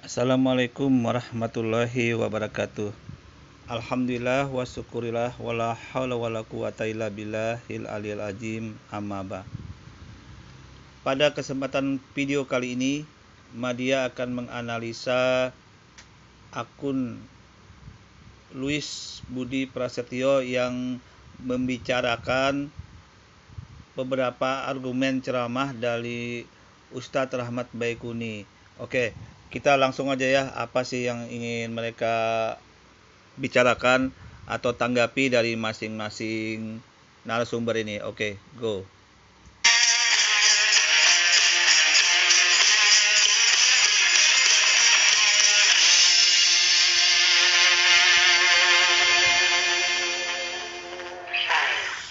Assalamualaikum warahmatullahi wabarakatuh. Alhamdulillah wa syukurillah wala haula wala quwata illa billahil aliyil azim, amma ba. Pada kesempatan video kali ini, Madia akan menganalisa akun Luis Budi Prasetyo yang membicarakan beberapa argumen ceramah dari Ustadz Rahmat Baikuni. Oke, kita langsung aja ya, apa sih yang ingin mereka bicarakan atau tanggapi dari masing-masing narasumber ini. Oke, go.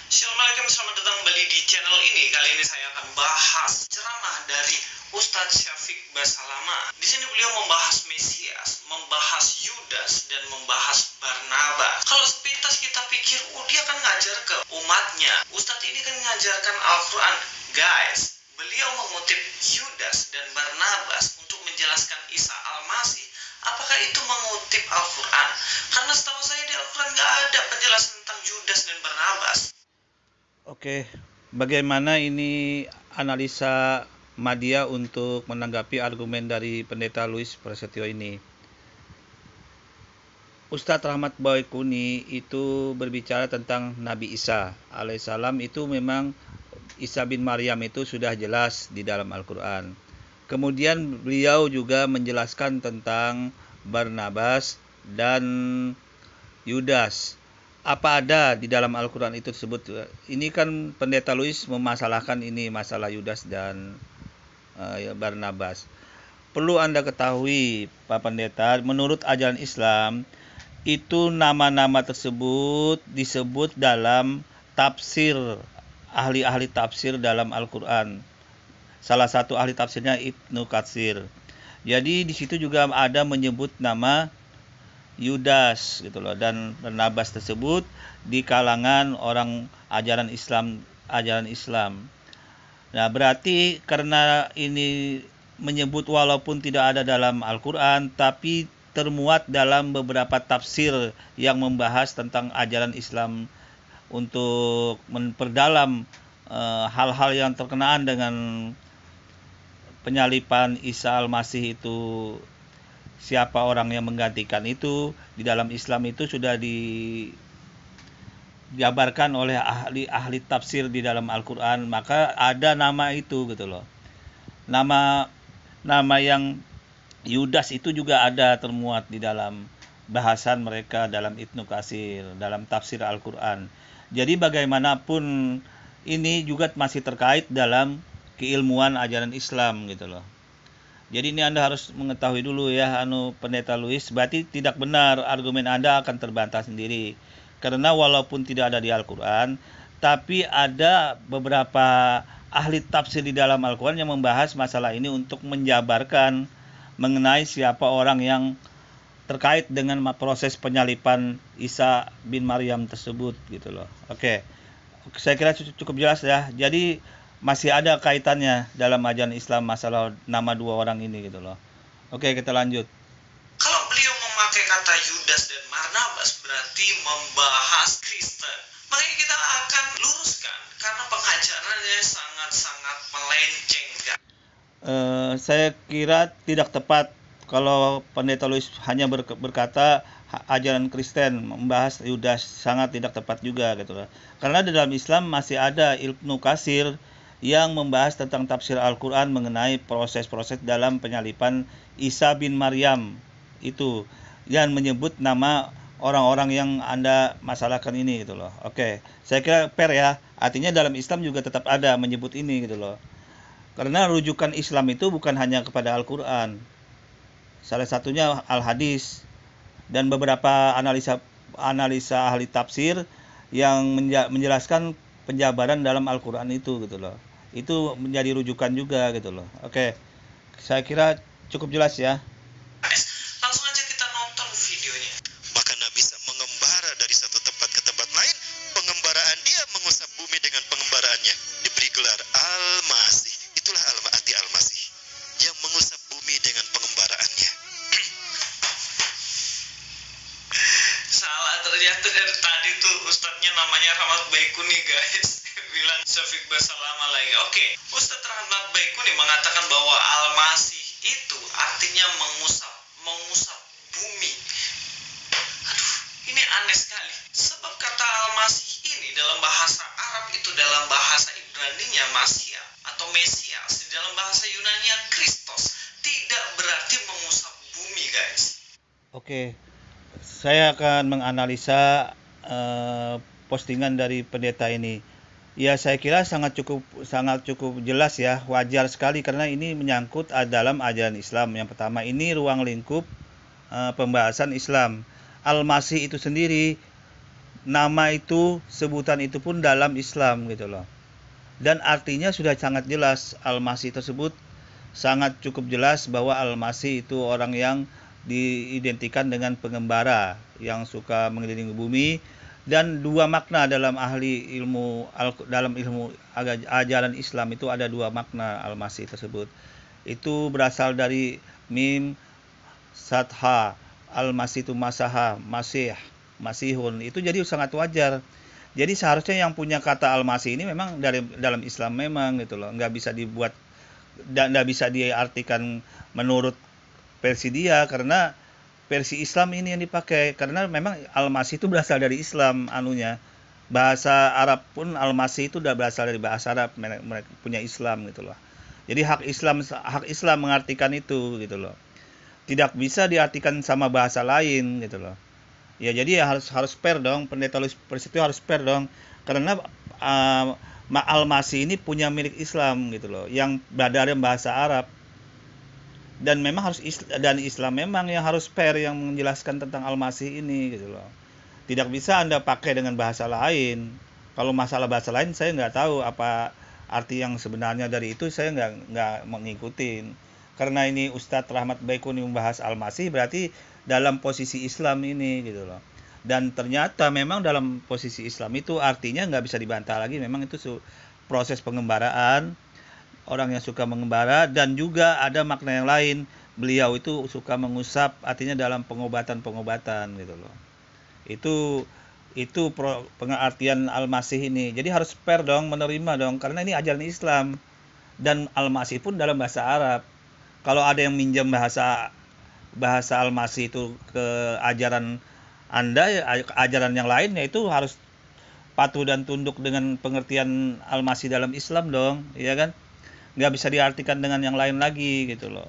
Assalamualaikum, selamat datang kembali di channel ini. Kali ini saya akan bahas ceramah dari Ustadz Syafiq Basalama. Di sini beliau membahas Mesias, membahas Yudas, dan membahas Barnabas. Kalau sepintas kita pikir, dia kan ngajar ke umatnya. Ustadz ini kan ngajarkan Al-Quran. Guys, beliau mengutip Yudas dan Barnabas untuk menjelaskan Isa Al-Masih. Apakah itu mengutip Al-Quran? Karena setahu saya di Al-Quran nggak ada penjelasan tentang Yudas dan Barnabas. Oke, bagaimana ini analisa Madia untuk menanggapi argumen dari Pendeta Luis Prasetyo ini? Ustadz Rahmat Baikuni itu berbicara tentang Nabi Isa alaihissalam. Itu memang Isa bin Maryam itu sudah jelas di dalam Al-Quran. Kemudian beliau juga menjelaskan tentang Barnabas dan Yudas. Apa ada di dalam Al-Quran itu tersebut? Ini kan Pendeta Luis memasalahkan ini masalah Yudas dan Barnabas. Perlu Anda ketahui, Pak Pendeta, menurut ajaran Islam, itu nama-nama tersebut disebut dalam tafsir, ahli-ahli tafsir dalam Al-Quran. Salah satu ahli tafsirnya Ibnu Katsir. Jadi di situ juga ada menyebut nama Yudas gitu loh, dan Barnabas tersebut di kalangan orang ajaran Islam. Nah, berarti karena ini menyebut walaupun tidak ada dalam Al-Quran, tapi termuat dalam beberapa tafsir yang membahas tentang ajaran Islam untuk memperdalam hal-hal yang terkenaan dengan penyalipan Isa Al-Masih itu. Siapa orang yang menggantikan itu di dalam Islam itu sudah dijabarkan oleh ahli tafsir di dalam Al-Quran, maka ada nama itu gitu loh. Nama yang Yudas itu juga ada termuat di dalam bahasan mereka dalam Ibnu Katsir, dalam tafsir Al-Quran. Jadi bagaimanapun ini juga masih terkait dalam keilmuan ajaran Islam gitu loh. Jadi ini Anda harus mengetahui dulu ya, Pendeta Luis, berarti tidak benar argumen Anda akan terbantah sendiri. Karena walaupun tidak ada di Al-Quran, tapi ada beberapa ahli tafsir di dalam Al-Quran yang membahas masalah ini untuk menjabarkan mengenai siapa orang yang terkait dengan proses penyalipan Isa bin Maryam tersebut gitu loh. Oke, saya kira cukup jelas ya. Jadi masih ada kaitannya dalam ajaran Islam masalah nama dua orang ini gitu loh. Oke, kita lanjut. Kalau beliau memakai kata Yudas dan Barnabas berarti membahas Kristen. Makanya kita akan luruskan karena pengajarannya sangat-sangat melenceng. Saya kira tidak tepat kalau Pendeta Luis hanya berkata ajaran Kristen, membahas Yudas, sangat tidak tepat juga gitu loh. Karena di dalam Islam masih ada Ibnu Katsir yang membahas tentang tafsir Al-Quran mengenai proses-proses dalam penyalipan Isa bin Maryam itu, yang menyebut nama orang-orang yang Anda masalahkan ini gitu loh. Oke, saya kira fair ya, artinya dalam Islam juga tetap ada menyebut ini gitu loh. Karena rujukan Islam itu bukan hanya kepada Al-Quran, salah satunya Al-Hadis dan beberapa analisa ahli tafsir yang menjelaskan penjabaran dalam Al-Quran itu gitu loh. Itu menjadi rujukan juga gitu loh. Oke, saya kira cukup jelas ya. Langsung aja kita nonton videonya. Maka Nabi bisa mengembara dari satu tempat ke tempat lain. Pengembaraan dia mengusap bumi dengan pengembaraannya. Diberi gelar Al-Masih. Itulah arti Al-Masih, yang mengusap bumi dengan pengembaraannya. Rahmat Baikuni guys bilang Syafiq Basalamah lagi. Oke, Ustadz Rahmat Baikuni mengatakan bahwa Al-Masih itu artinya mengusap bumi. Aduh, ini aneh sekali. Sebab kata Al-Masih ini dalam bahasa Arab itu dalam bahasa Ibraninya Masia atau Mesias, di dalam bahasa Yunania Kristos, tidak berarti mengusap bumi guys. Oke, saya akan menganalisa postingan dari pendeta ini. Ya, saya kira sangat cukup jelas ya, wajar sekali karena ini menyangkut dalam ajaran Islam. Yang pertama, ini ruang lingkup pembahasan Islam. Al-Masih itu sendiri, nama itu, sebutan itu pun dalam Islam gitu loh. Dan artinya sudah sangat jelas. Al-Masih tersebut sangat cukup jelas bahwa Al-Masih itu orang yang diidentikan dengan pengembara yang suka mengelilingi bumi. Dan dua makna dalam dalam ilmu ajaran Islam itu ada dua makna Al-Masih tersebut. Itu berasal dari mim satha. Al-Masih itu masaha, masihun. Itu jadi sangat wajar. Jadi seharusnya yang punya kata Al-Masih ini memang dalam Islam memang gitu loh. Nggak bisa dibuat dan nggak bisa diartikan menurut versi dia, karena versi Islam ini yang dipakai, karena memang Al-Masih itu berasal dari Islam anunya. Bahasa Arab pun Al-Masih itu udah berasal dari bahasa Arab, mereka punya Islam gitu loh. Jadi hak Islam mengartikan itu gitu loh. Tidak bisa diartikan sama bahasa lain gitu loh. Ya jadi ya harus fair dong, pendeta Louis Persis itu harus fair dong, karena Al-Masih ini punya milik Islam gitu loh, yang berada dalam bahasa Arab. Dan memang Islam memang yang harus fair yang menjelaskan tentang Al-Masih ini gitu loh. Tidak bisa Anda pakai dengan bahasa lain. Kalau masalah bahasa lain saya nggak tahu apa arti yang sebenarnya dari itu, saya nggak mengikutin. Karena ini Ustadz Rahmat Baikuni membahas Al-Masih, berarti dalam posisi Islam ini gitu loh. Dan ternyata memang dalam posisi Islam itu artinya nggak bisa dibantah lagi, memang itu proses pengembaraan, orang yang suka mengembara. Dan juga ada makna yang lain, beliau itu suka mengusap, artinya dalam pengobatan gitu loh. Itu pengertian Al-Masih ini. Jadi harus fair dong, menerima dong, karena ini ajaran Islam. Dan Al-Masih pun dalam bahasa Arab. Kalau ada yang minjam bahasa Al-Masih itu ke ajaran Anda, ajaran yang lain, ya itu harus patuh dan tunduk dengan pengertian Al-Masih dalam Islam dong, ya kan? Nggak bisa diartikan dengan yang lain lagi gitu loh.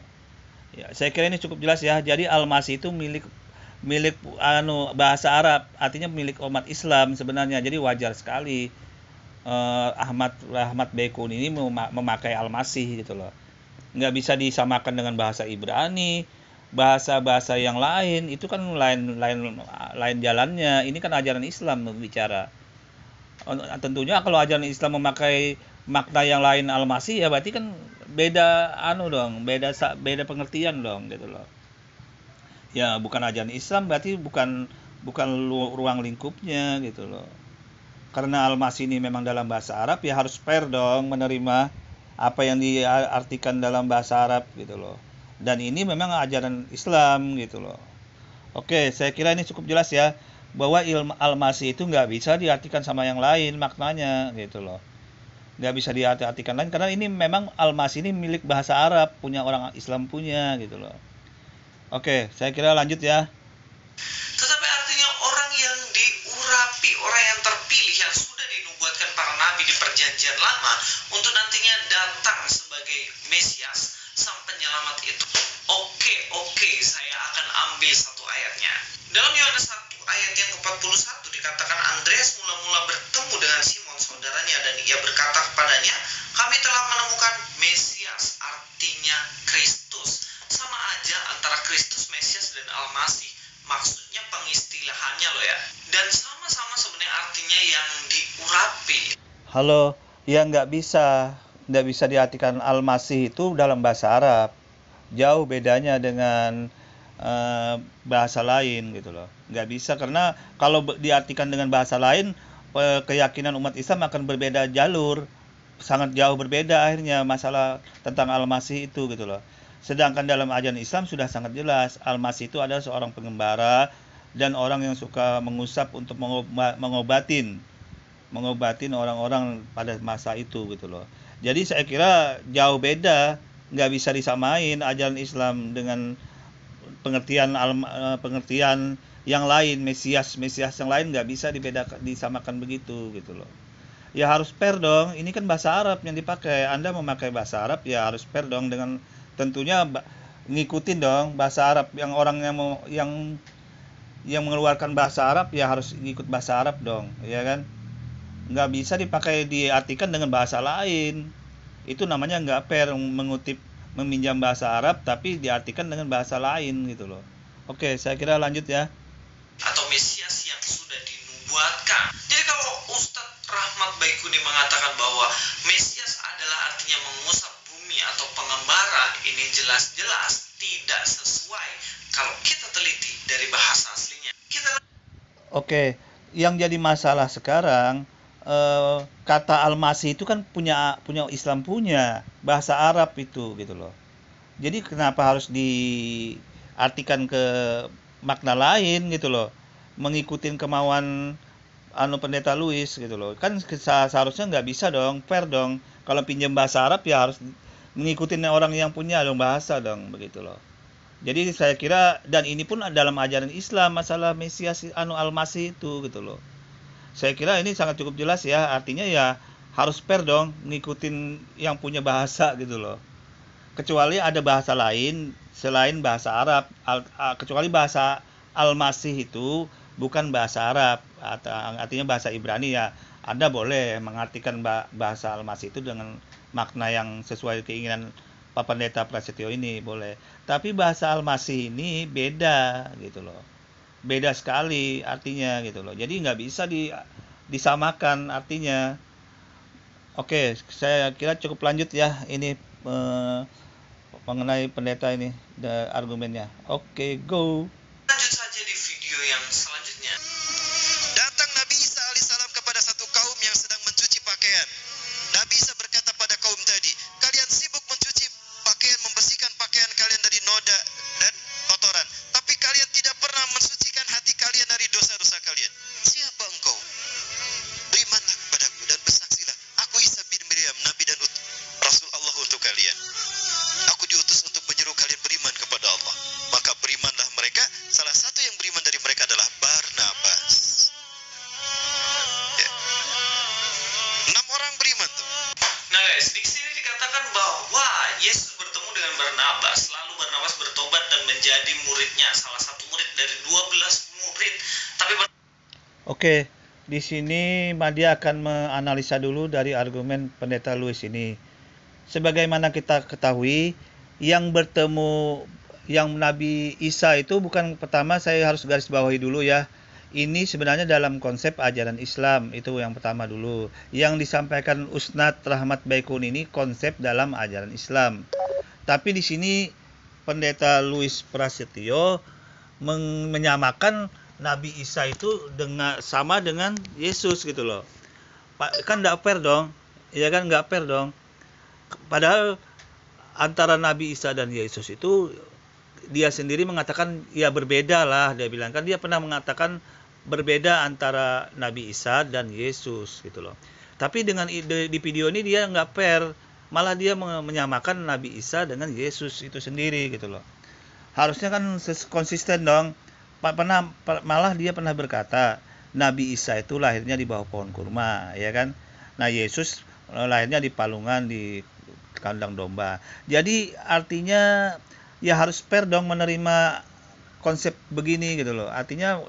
Ya, saya kira ini cukup jelas ya. Jadi Al-Masih itu milik bahasa Arab, artinya milik umat Islam sebenarnya. Jadi wajar sekali Rahmat Baikuni ini memakai Al-Masih gitu loh. Nggak bisa disamakan dengan bahasa Ibrani, bahasa yang lain, itu kan lain jalannya. Ini kan ajaran Islam bicara. Tentunya kalau ajaran Islam memakai makna yang lain Al-Masih, ya berarti kan beda beda pengertian dong gitu loh. Ya bukan ajaran Islam, berarti bukan ruang lingkupnya gitu loh. Karena Al-Masih ini memang dalam bahasa Arab, ya harus fair dong menerima apa yang diartikan dalam bahasa Arab gitu loh. Dan ini memang ajaran Islam gitu loh. Oke, saya kira ini cukup jelas ya, bahwa ilmu Al-Masih itu nggak bisa diartikan sama yang lain maknanya gitu loh. Nggak bisa diartikan lain, karena ini memang Al-Masih ini milik bahasa Arab, punya orang Islam punya gitu loh. Oke, saya kira lanjut ya. Tetapi artinya orang yang diurapi, orang yang terpilih, yang sudah dinubuatkan para nabi di perjanjian lama untuk nantinya datang sebagai Mesias, sang penyelamat itu. Oke, saya akan ambil satu ayatnya. Dalam Yohanes 1 ayat yang ke-41 dikatakan Andreas mula-mula bertemu dengan Simon saudaranya dan ia berkata kepadanya, kami telah menemukan Mesias, artinya Kristus. Sama aja antara Kristus, Mesias, dan Al-Masih. Maksudnya pengistilahannya loh ya. Dan sama-sama sebenarnya artinya yang diurapi. Halo, ya nggak bisa diartikan Al-Masih itu dalam bahasa Arab. Jauh bedanya dengan bahasa lain gitu loh. Nggak bisa, karena kalau diartikan dengan bahasa lain, keyakinan umat Islam akan berbeda jalur. Sangat jauh berbeda akhirnya masalah tentang Al-Masih itu gitu loh. Sedangkan dalam ajaran Islam sudah sangat jelas, Al-Masih itu adalah seorang pengembara dan orang yang suka mengusap untuk mengobatin mengobatin orang-orang pada masa itu gitu loh. Jadi saya kira jauh beda, nggak bisa disamain ajaran Islam dengan pengertian yang lain, Mesias yang lain nggak bisa disamakan begitu gitu loh. Ya harus fair dong, ini kan bahasa Arab yang dipakai, Anda memakai bahasa Arab ya harus fair dong, dengan tentunya ngikutin dong bahasa Arab, yang orang yang mengeluarkan bahasa Arab ya harus ngikut bahasa Arab dong, ya kan? Nggak bisa diartikan dengan bahasa lain. Itu namanya nggak fair, meminjam bahasa Arab tapi diartikan dengan bahasa lain gitu loh. Oke, saya kira lanjut ya. Atau Mesias yang sudah dinubuatkan. Jadi kalau Ustadz Rahmat Baikuni mengatakan bahwa Mesias adalah artinya mengusap bumi atau pengembara, ini jelas-jelas tidak sesuai kalau kita teliti dari bahasa aslinya. Oke, yang jadi masalah sekarang kata Al-Masih itu kan punya Islam, punya bahasa Arab itu gitu loh. Jadi kenapa harus diartikan ke makna lain gitu loh, mengikutin kemauan pendeta Louis gitu loh. Kan seharusnya nggak bisa dong, fair dong. Kalau pinjam bahasa Arab ya harus mengikutin orang yang punya dong bahasa dong, begitu loh. Jadi saya kira, dan ini pun dalam ajaran Islam masalah Mesias Al-Masih itu gitu loh. Saya kira ini sangat cukup jelas ya, artinya ya harus fair dong, ngikutin yang punya bahasa gitu loh. Kecuali ada bahasa lain selain bahasa Arab, kecuali bahasa Al-Masih itu bukan bahasa Arab, artinya bahasa Ibrani ya. Anda boleh mengartikan bahasa Al-Masih itu dengan makna yang sesuai keinginan Pak Pendeta Prasetyo ini, boleh. Tapi bahasa Al-Masih ini beda gitu loh. Beda sekali artinya gitu loh. Jadi nggak bisa disamakan artinya. Oke, saya kira cukup lanjut ya ini mengenai pendeta ini argumennya. Oke, go. Lanjut saja di video yang selanjutnya. Datang Nabi Isa alaihissalam kepada satu kaum yang sedang mencuci pakaian. Nabi Isa berkata pada kaum tadi, kalian sibuk mencuci pakaian, membersihkan pakaian kalian dari noda dan kotoran, tapi kalian tidak pernah mensucikan hati kalian dari dosa-dosa kalian. Siapa engkau? Berimanlah kepadaku dan bersaksilah, aku Isa bin Maryam, Nabi dan Rasul Allah untuk kalian. Aku diutus untuk menyeru kalian beriman kepada Allah. Maka berimanlah mereka. Salah satu yang beriman dari mereka adalah Barnabas. Ya. 6 orang beriman tuh. Nah guys, di sini dikatakan bahwa Yesus bertemu dengan Barnabas, lalu Barnabas bertobat dan menjadi muridnya, salah satu murid dari 12 murid. Tapi Oke, di sini Madia akan menganalisa dulu dari argumen pendeta Louis ini. Sebagaimana kita ketahui, yang Nabi Isa itu bukan, pertama saya harus garis bawahi dulu ya. Ini sebenarnya dalam konsep ajaran Islam, itu yang pertama dulu. Yang disampaikan Ustadz Rahmat Baikuni ini konsep dalam ajaran Islam. Tapi di sini pendeta Louis Prasetyo menyamakan Nabi Isa itu sama dengan Yesus gitu loh. Kan nggak fair dong, ya kan, nggak fair dong. Padahal antara Nabi Isa dan Yesus itu dia sendiri mengatakan ya berbeda lah, dia bilang kan, dia pernah mengatakan berbeda antara Nabi Isa dan Yesus gitu loh. Tapi di video ini dia nggak fair, malah dia menyamakan Nabi Isa dengan Yesus itu sendiri gitu loh. Harusnya kan konsisten dong. Malah dia pernah berkata Nabi Isa itu lahirnya di bawah pohon kurma, ya kan. Nah, Yesus lahirnya di palungan, di kandang domba. Jadi artinya ya harus fair dong menerima konsep begini gitu loh. Artinya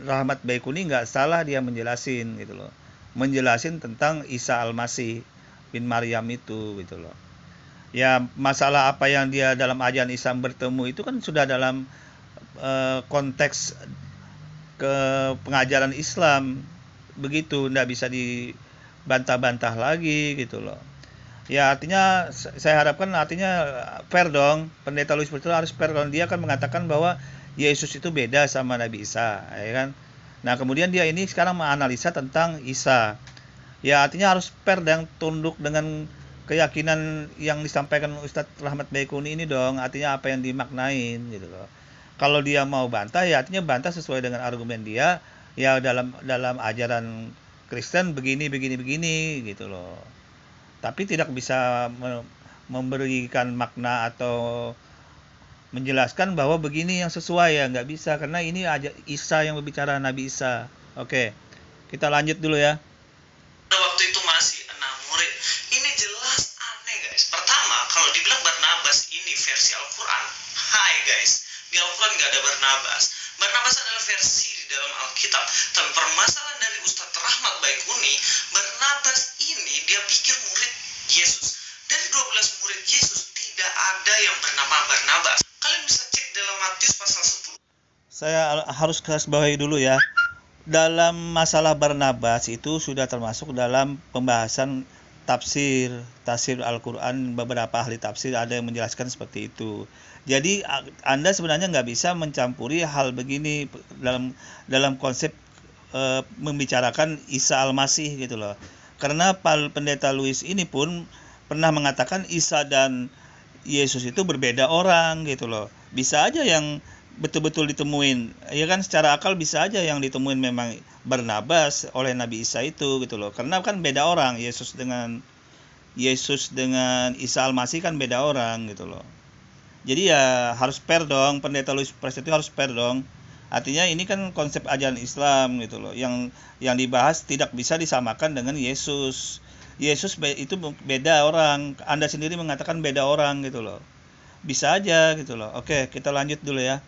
Rahmat Baikuni nggak salah dia menjelasin gitu loh. Menjelasin tentang Isa Al-Masih bin Maryam itu gitu loh. Ya masalah apa yang dia dalam ajaran Islam bertemu itu kan sudah dalam konteks ke pengajaran Islam, begitu, nggak bisa dibantah-bantah lagi gitu loh. Ya artinya saya harapkan artinya fair dong, pendeta Louis Prasetyo harus fair dong. Dia kan mengatakan bahwa Yesus itu beda sama Nabi Isa, ya kan. Nah kemudian dia ini sekarang menganalisa tentang Isa. Ya artinya harus fair dan tunduk dengan keyakinan yang disampaikan Ustadz Rahmat Baikuni ini dong. Artinya apa yang dimaknain gitu loh. Kalau dia mau bantah ya artinya bantah sesuai dengan argumen dia, ya dalam ajaran Kristen begini gitu loh. Tapi tidak bisa memberikan makna atau menjelaskan bahwa begini yang sesuai, ya nggak bisa, karena ini aja Isa yang berbicara, Nabi Isa. Oke, kita lanjut dulu ya. Waktu itu masih 6 murid. Ini jelas aneh guys. Pertama, kalau dibilang Barnabas ini versi Al-Quran, hai guys, di Al-Quran nggak ada Barnabas. Barnabas adalah versi di dalam Alkitab. Tapi permasalahan dari Ustadz Rahmat Baikuni, Barnabas ini dia pikir murid Yesus. Dari 12 murid Yesus tidak ada yang bernama Barnabas. Kalian bisa cek dalam Matius pasal 10. Saya harus garis bawahi dulu ya. Dalam masalah Barnabas itu sudah termasuk dalam pembahasan tafsir Al-Quran. Beberapa ahli tafsir ada yang menjelaskan seperti itu. Jadi Anda sebenarnya nggak bisa mencampuri hal begini dalam konsep membicarakan Isa Al-Masih gitu loh. Karena Pendeta Louis ini pun pernah mengatakan Isa dan Yesus itu berbeda orang gitu loh. Bisa aja yang betul-betul ditemuin, ya kan, secara akal bisa aja yang ditemuin memang Barnabas oleh Nabi Isa itu gitu loh. Karena kan beda orang, Yesus dengan Isa Al-Masih kan beda orang gitu loh. Jadi ya harus fair dong, Pendeta Louis Price itu harus fair dong. Artinya ini kan konsep ajaran Islam gitu loh. Yang dibahas tidak bisa disamakan dengan Yesus. Yesus itu beda orang. Anda sendiri mengatakan beda orang gitu loh. Bisa aja gitu loh. Oke, kita lanjut dulu ya.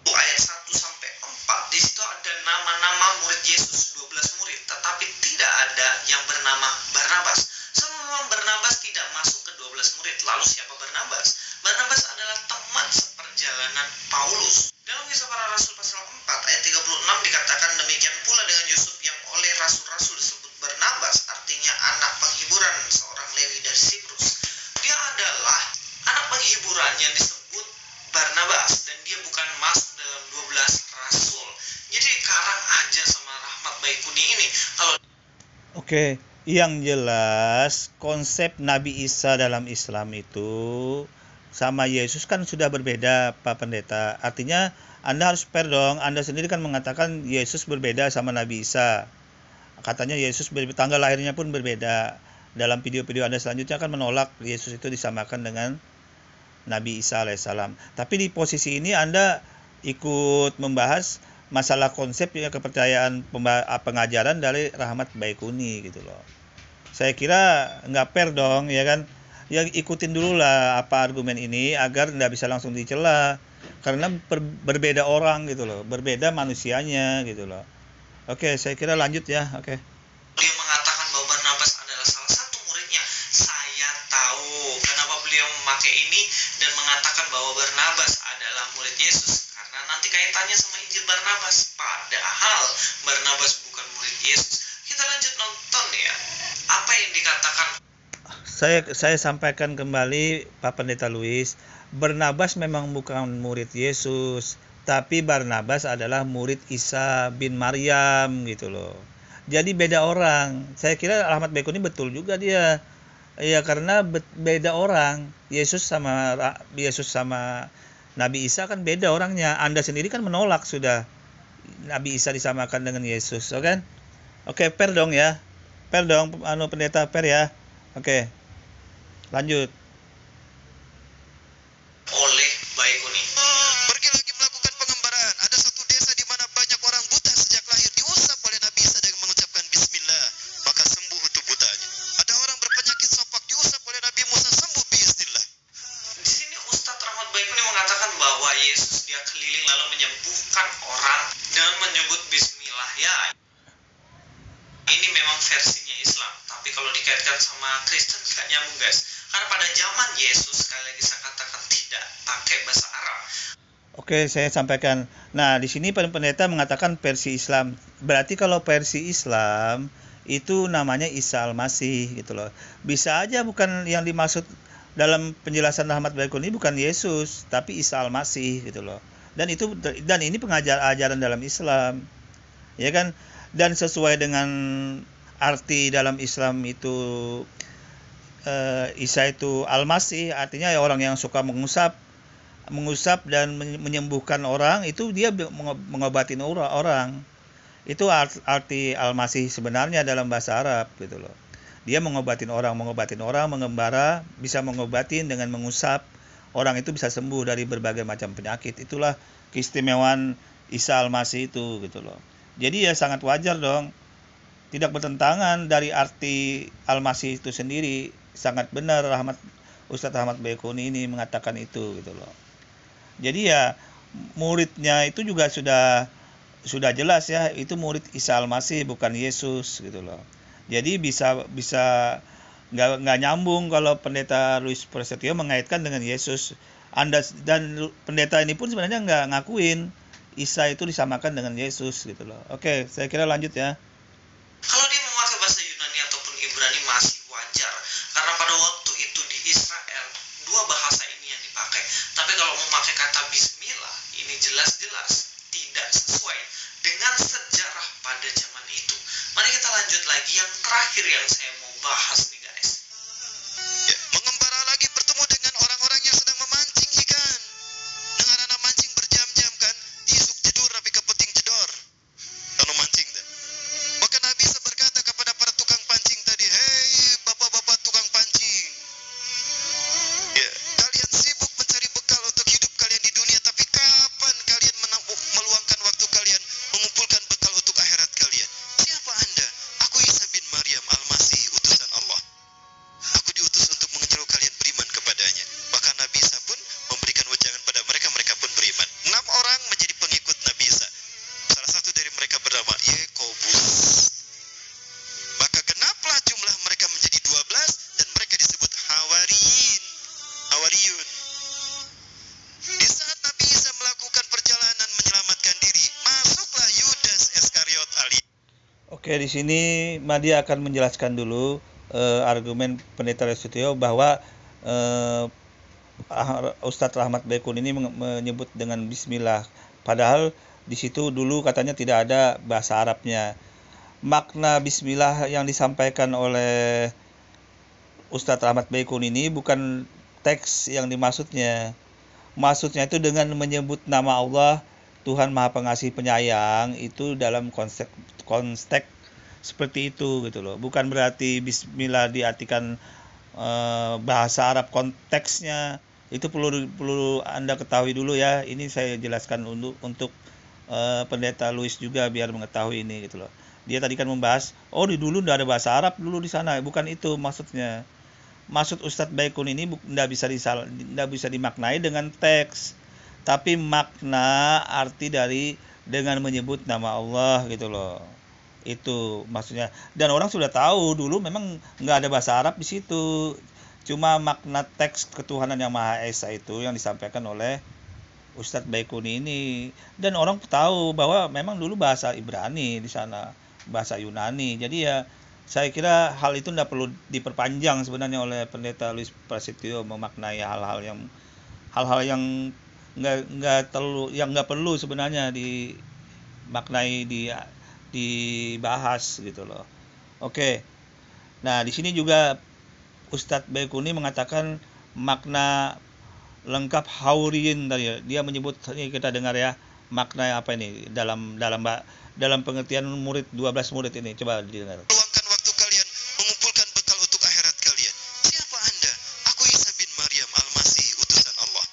Ayat 1-4, di situ ada nama-nama murid Yesus, 12 murid, tetapi tidak ada yang bernama Barnabas. Semua Barnabas tidak masuk ke 12 murid. Lalu siapa Barnabas? Barnabas adalah teman seperjalanan Paulus. Dalam Kisah Para Rasul pasal 4 ayat 36 dikatakan demikian pula dengan Yusuf yang oleh rasul-rasul disebut Barnabas, artinya anak penghiburan, seorang Lewi dari Siprus. Dia adalah anak penghiburan yang disebut Barnabas, dan dia bukan masuk dalam 12 rasul. Jadi karang aja sama Rahmat Baikuni ini. Kalau Oke, yang jelas konsep Nabi Isa dalam Islam itu sama Yesus kan sudah berbeda, Pak Pendeta. Artinya Anda harus fair dong. Anda sendiri kan mengatakan Yesus berbeda sama Nabi Isa. Katanya Yesus tanggal lahirnya pun berbeda. Dalam video-video Anda selanjutnya kan menolak Yesus itu disamakan dengan Nabi Isa alaihissalam. Tapi di posisi ini Anda ikut membahas masalah konsep ya, kepercayaan pengajaran dari Rahmat Baikuni gitu loh. Saya kira nggak fair dong, ya kan? Ya ikutin dulu lah apa argumen ini agar nggak bisa langsung dicela. Karena berbeda orang gitu loh, berbeda manusianya gitu loh. Oke, saya kira lanjut ya. Oke. beliau mengatakan bahwa Barnabas adalah salah satu muridnya, saya tahu kenapa beliau memakai ini dan mengatakan bahwa Barnabas adalah murid Yesus, karena nanti kaitannya sama Injil Barnabas, padahal Barnabas bukan murid Yesus. Kita lanjut nonton ya, apa yang dikatakan. Saya sampaikan kembali Pak Pendeta Louis, Barnabas memang bukan murid Yesus, tapi Barnabas adalah murid Isa bin Maryam gitu loh. Jadi beda orang. Saya kira Rahmat Baikuni betul juga dia. Ya karena beda orang. Yesus sama Nabi Isa kan beda orangnya. Anda sendiri kan menolak sudah Nabi Isa disamakan dengan Yesus, oke? Kan? Oke, fair dong ya. Fair dong, pendeta fair ya. Oke. Lanjut. Oleh Baikuni. Pergi lagi melakukan pengembaraan. Ada satu desa di mana banyak orang buta sejak lahir diusap oleh Nabi Isa dengan mengucapkan Bismillah, maka sembuh itu butanya. Ada orang berpenyakit sopak diusap oleh Nabi Musa, sembuh biiznillah. Di sini Ustadz Rahmat Baikuni mengatakan bahwa Yesus dia keliling lalu menyembuhkan orang dengan menyebut Bismillah. Ya, ini memang versinya Islam, tapi kalau dikaitkan sama Kristen gak nyambung guys. Karena pada zaman Yesus, sekali lagi saya katakan, tidak pakai bahasa Arab. Oke, saya sampaikan. Nah, di sini pendeta mengatakan versi Islam. Berarti kalau versi Islam itu namanya Isa Al-Masih gitu loh. Bisa aja bukan yang dimaksud dalam penjelasan Rahmat Baikuni bukan Yesus, tapi Isa Al-Masih gitu loh. Dan ini ajaran dalam Islam. Ya kan? Dan sesuai dengan arti dalam Islam itu Isa itu Al-Masih, artinya ya orang yang suka mengusap dan menyembuhkan orang, itu dia mengobatin orang. Itu arti Al-Masih sebenarnya dalam bahasa Arab gitu loh. Dia mengobatin orang, mengembara, bisa mengobatin dengan mengusap. Orang itu bisa sembuh dari berbagai macam penyakit. Itulah keistimewaan Isa Al-Masih itu gitu loh. Jadi ya sangat wajar dong. Tidak bertentangan dari arti Al-Masih itu sendiri. Sangat benar Ustadz Ahmad Baikuni ini mengatakan itu gitu loh. Jadi ya muridnya itu juga sudah jelas ya, itu murid Isa Al-Masih bukan Yesus gitu loh. Jadi bisa nggak nyambung kalau pendeta Luis Prasetyo mengaitkan dengan Yesus. Anda dan pendeta ini pun sebenarnya nggak ngakuin Isa itu disamakan dengan Yesus gitu loh. Oke, saya kira lanjut ya. Kalau dia memakai bahasa Yunani ataupun Ibrani masih wajar, karena pada waktu itu di Israel dua bahasa ini yang dipakai. Tapi kalau memakai kata Bismillah, ini jelas-jelas tidak sesuai dengan sejarah pada zaman itu. Mari kita lanjut lagi, yang terakhir yang saya mau bahas nih guys. Ya, mengembara lagi bertemu dengan orang-orang yang sedang memancing ikan. Dengar anak mancing berjam-jam kan, isuk jedur tapi kepeting jedor. Kalau mancing dah. Maka Nabi Isa berkata kepada para tukang pancing tadi, "Hei bapak-bapak tukang pancing. Ya, kalian sibuk mencari bekal untuk hidup kalian di dunia, tapi kapan kalian meluangkan waktu kalian mengumpulkan bekal untuk akhirat kalian? Siapa Anda? Aku Isa bin Maryam Al-Masih, utusan Allah. Aku diutus untuk menyeru kalian beriman kepadanya." Bahkan Nabi Isa pun memberikan wejangan pada mereka, mereka pun beriman. 6 orang menjadi pengikut Nabi Isa. Salah satu dari mereka bernama Yakobus. Maka genaplah jumlah mereka menjadi 12 dan mereka disebut Hawariyun. Di saat Nabi Isa melakukan perjalanan menyelamatkan diri, masuklah Yudas Iskariot alias. Oke, di sini Madi akan menjelaskan dulu argumen pendeta Prasetyo bahwa Ustadz Ahmad Baikuni ini menyebut dengan Bismillah. Padahal di situ dulu katanya tidak ada bahasa Arabnya. Makna Bismillah yang disampaikan oleh Ustadz Ahmad Baikuni ini bukan teks yang dimaksudnya. Maksudnya itu dengan menyebut nama Allah, Tuhan Maha Pengasih Penyayang, itu dalam konteks seperti itu gitu loh. Bukan berarti Bismillah diartikan bahasa Arab konteksnya. Itu perlu Anda ketahui dulu ya. Ini saya jelaskan untuk pendeta Luis juga biar mengetahui ini gitu loh. Dia tadi kan membahas, di dulu tidak ada bahasa Arab dulu di sana. Bukan itu maksudnya. Maksud Ustadz Baikuni ini tidak bisa dimaknai dengan teks, tapi makna arti dari dengan menyebut nama Allah gitu loh. Itu maksudnya. Dan orang sudah tahu dulu memang nggak ada bahasa Arab di situ. Cuma makna teks ketuhanan yang Maha Esa itu yang disampaikan oleh Ustadz Baikuni ini. Dan orang tahu bahwa memang dulu bahasa Ibrani di sana, bahasa Yunani. Jadi ya saya kira hal itu tidak perlu diperpanjang sebenarnya oleh pendeta Luis Prasetyo memaknai hal-hal yang nggak perlu sebenarnya dimaknai dibahas gitu loh. Oke. Nah, di sini juga Ustadz Baikuni mengatakan makna lengkap Hauriyin tadi. Dia menyebut, ini kita dengar ya, makna apa ini dalam pengertian murid 12 murid ini. Coba didengar. Luangkan waktu kalian mengumpulkan bekal untuk akhirat kalian. Siapa Anda? Aku Isa bin Maryam Al-Masih, utusan Allah.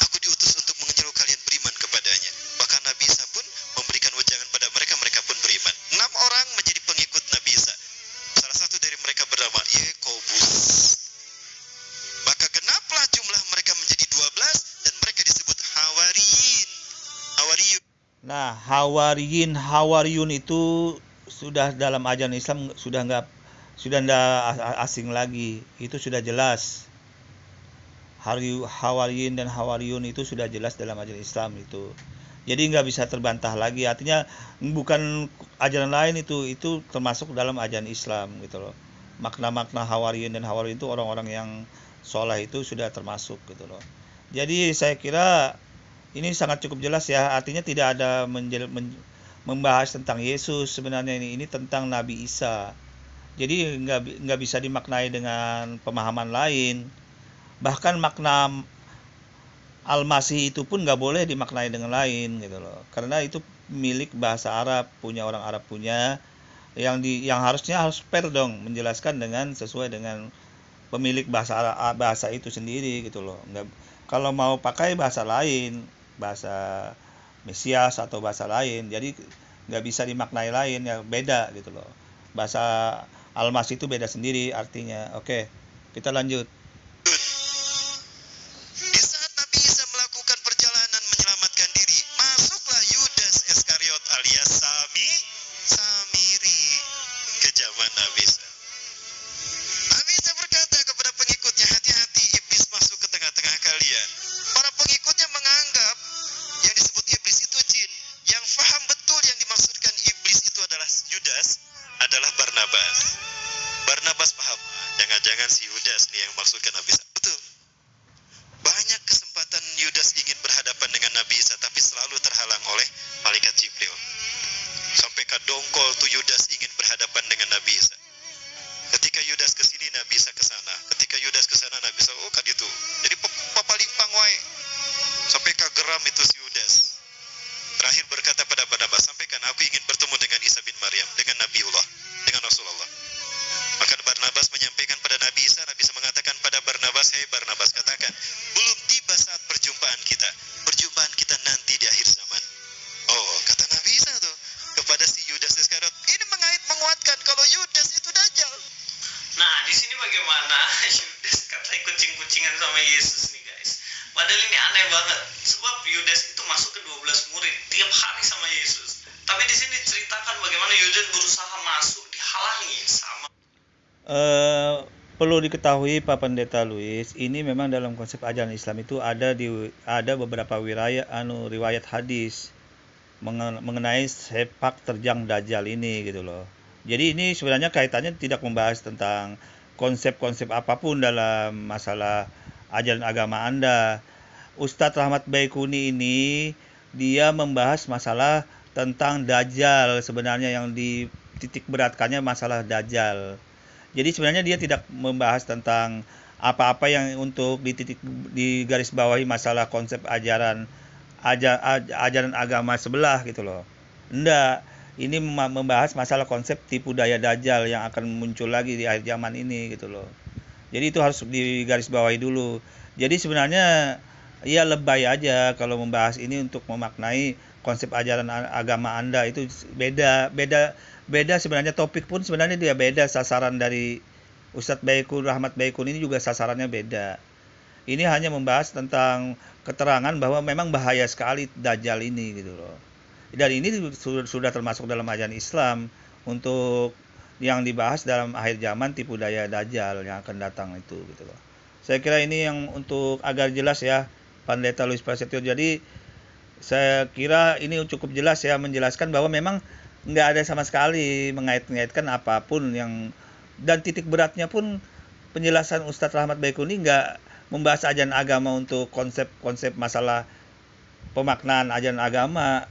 Aku diutus untuk menyeru kalian beriman kepadanya. Bahkan Nabi Isa pun memberikan wejangan pada mereka, mereka pun beriman. 6 orang menjadi pengikut Nabi Isa. Salah satu dari mereka bernama Yakobus. Maka genaplah jumlah mereka menjadi 12 dan mereka disebut Hawariyun. Nah, Hawariyun itu sudah dalam ajaran Islam sudah enggak asing lagi. Itu sudah jelas. Hawariyun dan Hawariyun itu sudah jelas dalam ajaran Islam itu. Jadi nggak bisa terbantah lagi. Artinya bukan ajaran lain itu termasuk dalam ajaran Islam gitu loh. Makna-makna Hawariyun dan Hawariyun itu orang-orang yang soleh itu sudah termasuk gitu loh. Jadi saya kira ini sangat cukup jelas ya. Artinya tidak ada membahas tentang Yesus sebenarnya ini tentang Nabi Isa. Jadi nggak bisa dimaknai dengan pemahaman lain. Bahkan makna Al-Masih itu pun nggak boleh dimaknai dengan lain gitu loh, karena itu milik bahasa Arab, punya orang Arab punya, yang harusnya harus fair dong menjelaskan dengan sesuai dengan pemilik bahasa itu sendiri gitu loh. Nggak, kalau mau pakai bahasa lain, bahasa Mesias atau bahasa lain, jadi nggak bisa dimaknai lain, ya beda gitu loh. Bahasa Al-Masih itu beda sendiri artinya. Oke, kita lanjut. Di saat Nabi Isa melakukan perjalanan menyelamatkan diri, masuklah Yudas Iskariot alias Samiri ke zaman Nabi Isa. Nabi Isa berkata kepada pengikutnya, hati-hati iblis masuk ke tengah-tengah kalian. Para pengikutnya menganggap yang disebut iblis itu jin. Yang faham betul yang dimaksudkan iblis itu adalah Yudas adalah Barnabas. Barnabas paham, jangan-jangan si Yudas nih yang maksudkan Nabi Isa. Betul. Banyak kesempatan Yudas ingin berhadapan dengan Nabi Isa, tapi selalu terhalang oleh malaikat Jibril. Sampai kadongkol tuh Yudas ingin berhadapan dengan Nabi Isa. Ketika Yudas ke sini, Nabi Isa ke sana. Ketika Yudas ke sana, Nabi Isa, oh kaditu. Jadi papalimpang wae. Sampai kageram itu si Yudas. Terakhir berkata pada Barnabas, sampaikan aku ingin bertemu dengan Isa bin Maryam, dengan Nabiullah, dengan Rasulullah. Maka Barnabas menyampaikan pada Nabi Isa, Nabi Isa mengatakan pada Barnabas, hei Barnabas, katakan, belum tiba saat perjumpaan kita nanti di akhir zaman. Oh, kata Nabi Isa tuh kepada si Yudas Iskariot, ini menguatkan kalau Yudas itu dajjal. Nah, di sini bagaimana Yudas katanya kucing-kucingan sama Yesus nih guys. Padahal ini aneh banget. Sebab Yudas itu masuk ke 12 murid tiap hari sama Yesus. Tapi di sini diceritakan bagaimana Yudas berusaha masuk, dihalangi sama. Perlu diketahui Pak Pendeta Luis, ini memang dalam konsep ajaran Islam itu ada beberapa riwayat hadis mengenai sepak terjang Dajjal ini gitu loh. Jadi ini sebenarnya kaitannya tidak membahas tentang konsep-konsep apapun dalam masalah ajaran agama Anda. Ustadz Rahmat Baikuni ini dia membahas masalah tentang Dajjal, sebenarnya yang dititik beratkannya masalah Dajjal. Jadi sebenarnya dia tidak membahas tentang apa-apa yang untuk di garis bawahi masalah konsep ajaran agama sebelah gitu loh. Enggak, ini membahas masalah konsep tipu daya Dajjal yang akan muncul lagi di akhir zaman ini gitu loh. Jadi itu harus digarisbawahi dulu. Jadi sebenarnya ya lebay aja kalau membahas ini untuk memaknai konsep ajaran agama Anda, itu beda sebenarnya, topik pun sebenarnya dia beda, sasaran dari Ustadz Rahmat Baikun ini juga sasarannya beda. Ini hanya membahas tentang keterangan bahwa memang bahaya sekali Dajjal ini gitu loh. Dan ini sudah termasuk dalam ajaran Islam untuk yang dibahas dalam akhir zaman, tipu daya Dajjal yang akan datang itu gitu loh. Saya kira ini yang untuk agar jelas ya Pendeta Luis Prasetyo. Jadi saya kira ini cukup jelas ya menjelaskan bahwa memang nggak ada sama sekali mengait-ngaitkan apapun yang, dan titik beratnya pun penjelasan Ustadz Rahmat Baikuni nggak membahas ajaran agama untuk konsep-konsep masalah pemaknaan ajaran agama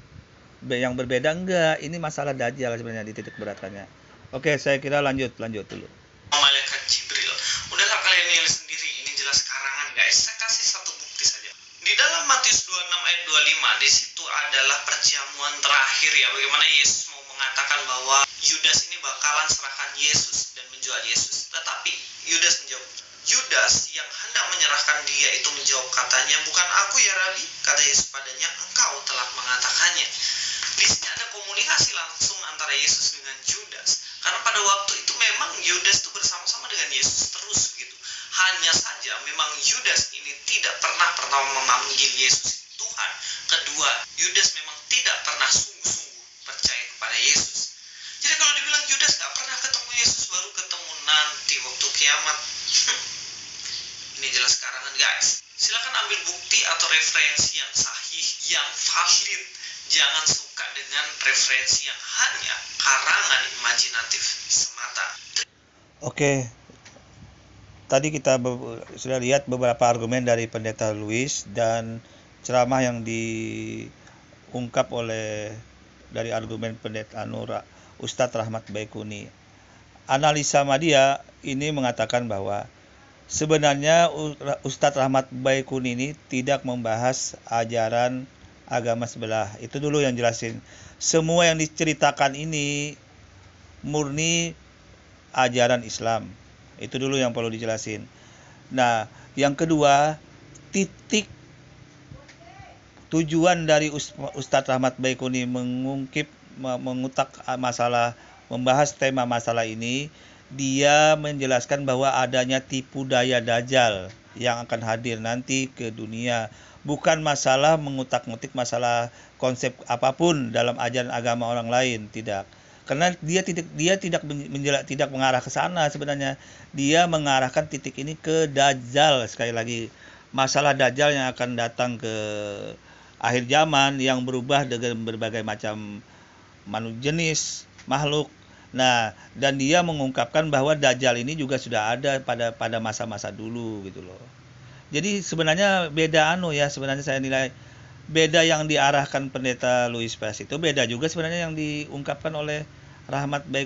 yang berbeda, enggak. Ini masalah Dajjal sebenarnya di titik beratannya. Oke, saya kira lanjut dulu. Malaikat Jibril. Udahlah kalian nilai sendiri, ini jelas karangan guys. Saya kasih satu bukti saja. Di dalam Matius 26 ayat 25, di situ adalah perjamuan terakhir ya, bagaimana Yesus mau mengatakan bahwa Yudas ini bakalan serahkan Yesus dan menjual Yesus. Tetapi Yudas menjawab, Yudas yang hendak menyerahkan dia itu menjawab, katanya, bukan aku ya Rabi, kata Yesus padanya, engkau telah mengatakannya. Di sini ada komunikasi langsung antara Yesus dengan Yudas. Karena pada waktu itu memang Yudas itu bersama-sama dengan Yesus terus begitu. Hanya saja memang Yudas ini tidak pernah memanggil Yesus Tuhan. Kedua, Yudas memang tidak pernah sungguh-sungguh percaya kepada Yesus. Jadi kalau dibilang Yudas gak pernah ketemu Yesus, baru ketemu nanti waktu kiamat. Ini jelas karangan guys. Silakan ambil bukti atau referensi yang sahih, yang valid. Jangan suka dengan referensi yang hanya karangan imajinatif semata. Oke, tadi kita sudah lihat beberapa argumen dari Pendeta Luis dan ceramah yang diungkap dari argumen Pendeta Ustadz Rahmat Baikuni. Analisa Madia ini mengatakan bahwa sebenarnya Ustadz Rahmat Baikuni ini tidak membahas ajaran agama sebelah. Itu dulu yang jelasin. Semua yang diceritakan ini murni ajaran Islam. Itu dulu yang perlu dijelasin. Nah, yang kedua, titik tujuan dari Ustadz Rahmat Baikuni mengutak masalah, membahas tema masalah ini, dia menjelaskan bahwa adanya tipu daya Dajjal yang akan hadir nanti ke dunia. Bukan masalah mengutak-ngutik masalah konsep apapun dalam ajaran agama orang lain, tidak. Karena dia tidak mengarah ke sana sebenarnya. Dia mengarahkan titik ini ke Dajjal, sekali lagi. Masalah Dajjal yang akan datang ke akhir zaman yang berubah dengan berbagai macam jenis makhluk. Nah, dan dia mengungkapkan bahwa Dajjal ini juga sudah ada pada masa-masa dulu gitu loh. Jadi sebenarnya beda sebenarnya saya nilai beda yang diarahkan pendeta Louis Pass itu beda juga sebenarnya yang diungkapkan oleh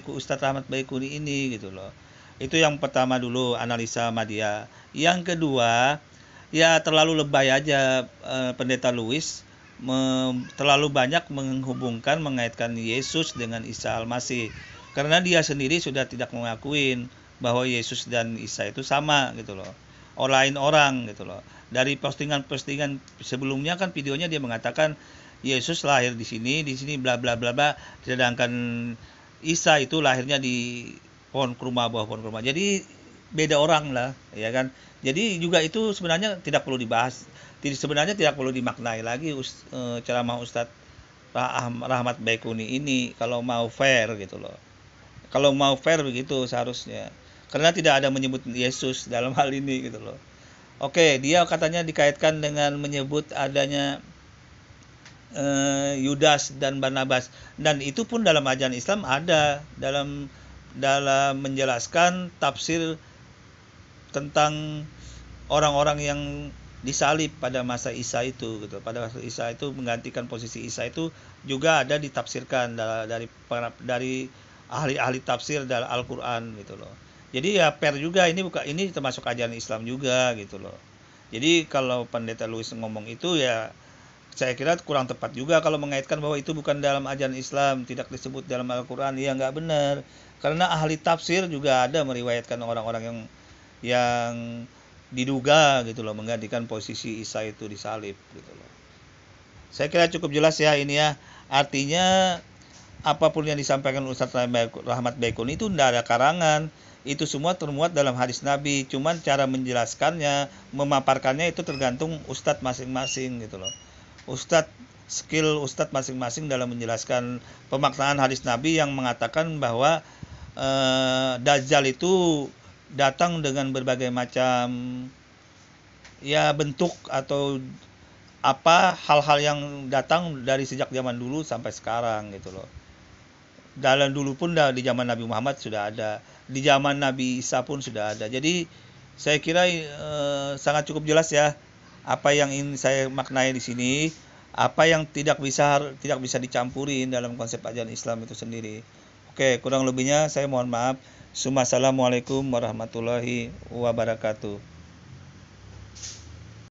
Ustadz Rahmat Baikuni ini gitu loh. Itu yang pertama dulu analisa sama dia. Yang kedua, ya terlalu lebay aja pendeta Louis terlalu banyak mengaitkan Yesus dengan Isa Al-Masih. Karena dia sendiri sudah tidak mengakuin bahwa Yesus dan Isa itu sama gitu loh. Lain orang gitu loh. Dari postingan sebelumnya kan videonya dia mengatakan Yesus lahir di sini bla bla bla bla, sedangkan Isa itu lahirnya di bawah pohon kurma. Jadi beda orang lah, ya kan. Jadi juga itu sebenarnya tidak perlu dibahas. Sebenarnya tidak perlu dimaknai lagi ceramah Ustadz Rahmat Baikuni ini kalau mau fair gitu loh. Kalau mau fair begitu seharusnya. Karena tidak ada menyebut Yesus dalam hal ini gitu loh. Oke, dia katanya dikaitkan dengan menyebut adanya Yudas dan Barnabas, dan itu pun dalam ajaran Islam ada dalam menjelaskan tafsir tentang orang-orang yang disalib pada masa Isa itu gitu. Pada masa Isa itu menggantikan posisi Isa itu juga ada ditafsirkan dari ahli-ahli tafsir dalam Al-Qur'an gitu loh. Jadi ya fair juga, ini termasuk ajaran Islam juga gitu loh. Jadi kalau pendeta Louis ngomong itu ya saya kira kurang tepat juga kalau mengaitkan bahwa itu bukan dalam ajaran Islam, tidak disebut dalam Al-Qur'an. Ya nggak benar. Karena ahli tafsir juga ada meriwayatkan orang-orang yang diduga gitu loh menggantikan posisi Isa itu disalib gitu loh. Saya kira cukup jelas ya ini ya. Artinya apapun yang disampaikan Ustadz Rahmat Baikuni itu tidak ada karangan. Itu semua termuat dalam hadis Nabi. Cuman cara menjelaskannya, memaparkannya itu tergantung Ustadz masing-masing gitu loh. Skill Ustadz masing-masing dalam menjelaskan pemaknaan hadis Nabi yang mengatakan bahwa Dajjal itu datang dengan berbagai macam ya bentuk atau hal-hal yang datang dari sejak zaman dulu sampai sekarang gitu loh. Dalam dulu pun di zaman Nabi Muhammad sudah ada, di zaman Nabi Isa pun sudah ada. Jadi saya kira sangat cukup jelas ya apa yang ingin saya maknai di sini, apa yang tidak bisa dicampurin dalam konsep ajaran Islam itu sendiri. Oke, kurang lebihnya saya mohon maaf. Assalamualaikum warahmatullahi wabarakatuh.